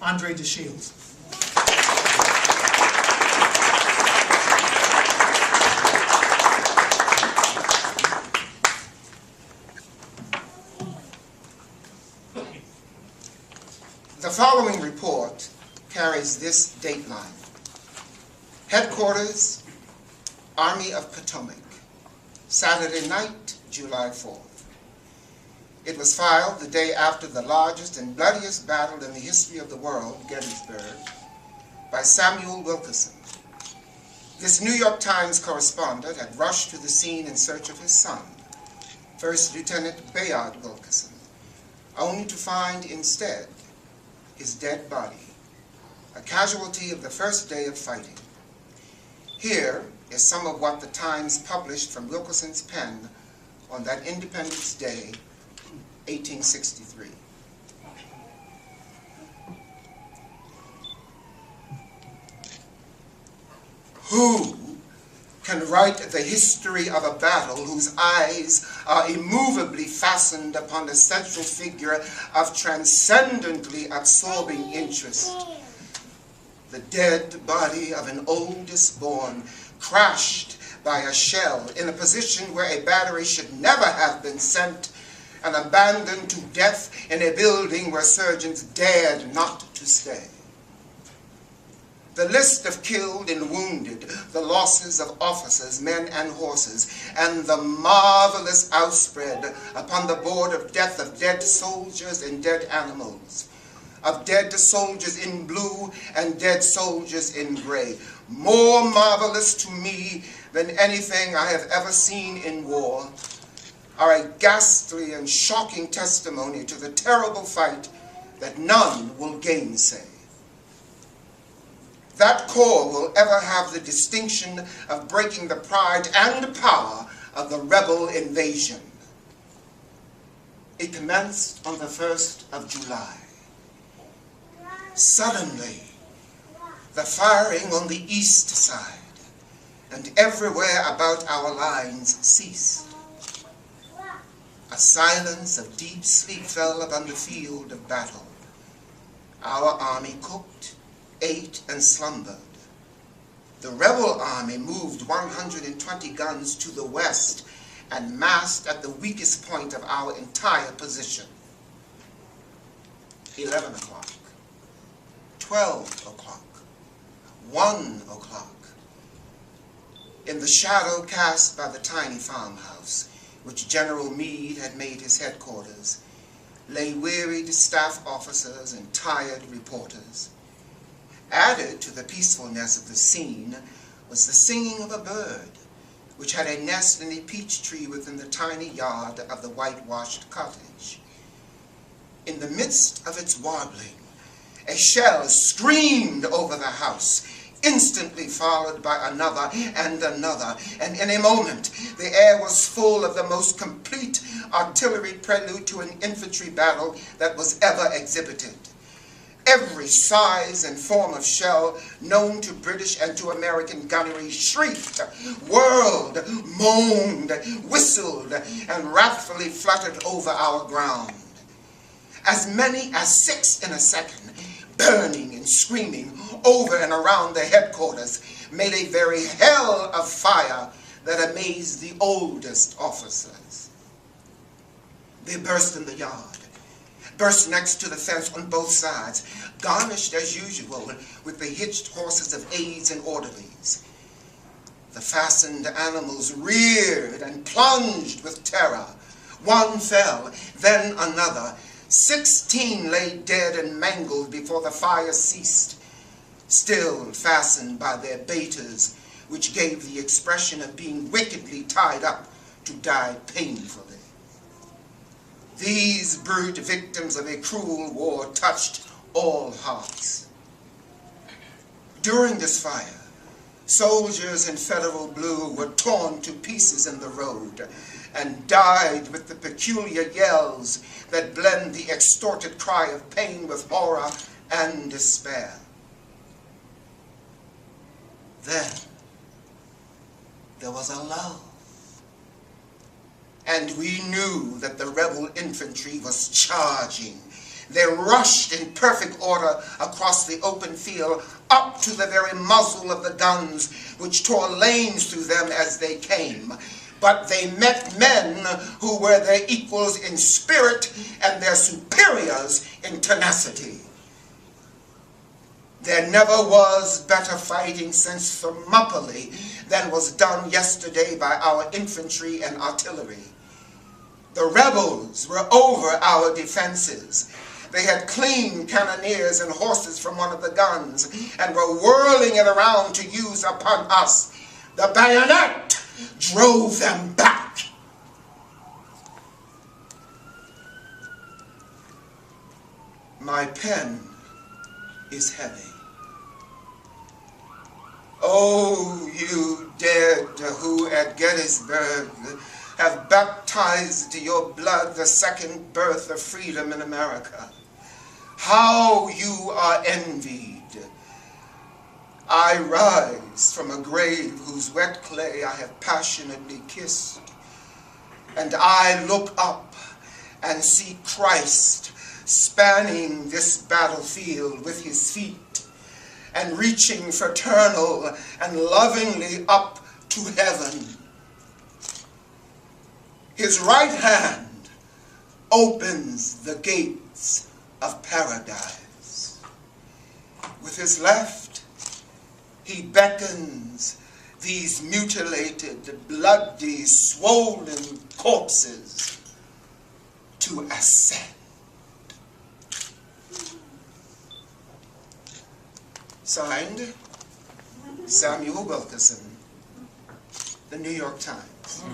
Andre DeShields. The following report carries this dateline. Headquarters, Army of Potomac, Saturday night, July 4th. It was filed the day after the largest and bloodiest battle in the history of the world, Gettysburg, by Samuel Wilkerson. This New York Times correspondent had rushed to the scene in search of his son, First Lieutenant Bayard Wilkerson, only to find instead his dead body, a casualty of the first day of fighting. Here is some of what the Times published from Wilkerson's pen on that Independence Day, 1863. Who can write the history of a battle whose eyes are immovably fastened upon the central figure of transcendently absorbing interest? The dead body of an oldest born, crashed by a shell in a position where a battery should never have been sent, and abandoned to death in a building where surgeons dared not to stay. The list of killed and wounded, the losses of officers, men and horses, and the marvelous outspread upon the board of death of dead soldiers and dead animals, of dead soldiers in blue and dead soldiers in gray, more marvelous to me than anything I have ever seen in war, are a ghastly and shocking testimony to the terrible fight that none will gainsay. That corps will ever have the distinction of breaking the pride and power of the rebel invasion. It commenced on the 1st of July. Suddenly, the firing on the east side and everywhere about our lines ceased. A silence of deep sleep fell upon the field of battle. Our army cooked, ate, and slumbered. The rebel army moved 120 guns to the west and massed at the weakest point of our entire position. 11 o'clock, 12 o'clock, 1 o'clock. In the shadow cast by the tiny farmhouse, which General Meade had made his headquarters, lay wearied staff officers and tired reporters. Added to the peacefulness of the scene was the singing of a bird, which had a nest in a peach tree within the tiny yard of the whitewashed cottage. In the midst of its warbling, a shell screamed over the house, instantly followed by another and another, and in a moment the air was full of the most complete artillery prelude to an infantry battle that was ever exhibited. Every size and form of shell known to British and to American gunnery shrieked, whirled, moaned, whistled, and wrathfully fluttered over our ground. As many as 6 in a second, burning and screaming over and around the headquarters, made a very hell of fire that amazed the oldest officers. They burst in the yard, burst next to the fence on both sides, garnished as usual with the hitched horses of aides and orderlies. The fastened animals reared and plunged with terror. One fell, then another. 16 lay dead and mangled before the fire ceased, still fastened by their baiters, which gave the expression of being wickedly tied up to die painfully. These brute victims of a cruel war touched all hearts. During this fire, soldiers in Federal blue were torn to pieces in the road and died with the peculiar yells that blend the extorted cry of pain with horror and despair. Then there was a lull, and we knew that the rebel infantry was charging, They rushed in perfect order across the open field, up to the very muzzle of the guns, which tore lanes through them as they came. But they met men who were their equals in spirit and their superiors in tenacity. There never was better fighting since Thermopylae than was done yesterday by our infantry and artillery. The rebels were over our defenses. They had cleaned cannoneers and horses from one of the guns and were whirling it around to use upon us. The bayonet drove them back. My pen is heavy. Oh, you dead who at Gettysburg have baptized your blood the second birth of freedom in America. How you are envied. I rise from a grave whose wet clay I have passionately kissed, and I look up and see Christ spanning this battlefield with his feet and reaching fraternal and lovingly up to heaven. His right hand opens the gates of paradise. With his left, he beckons these mutilated, bloody, swollen corpses to ascend. Signed, Samuel Wilkerson, The New York Times.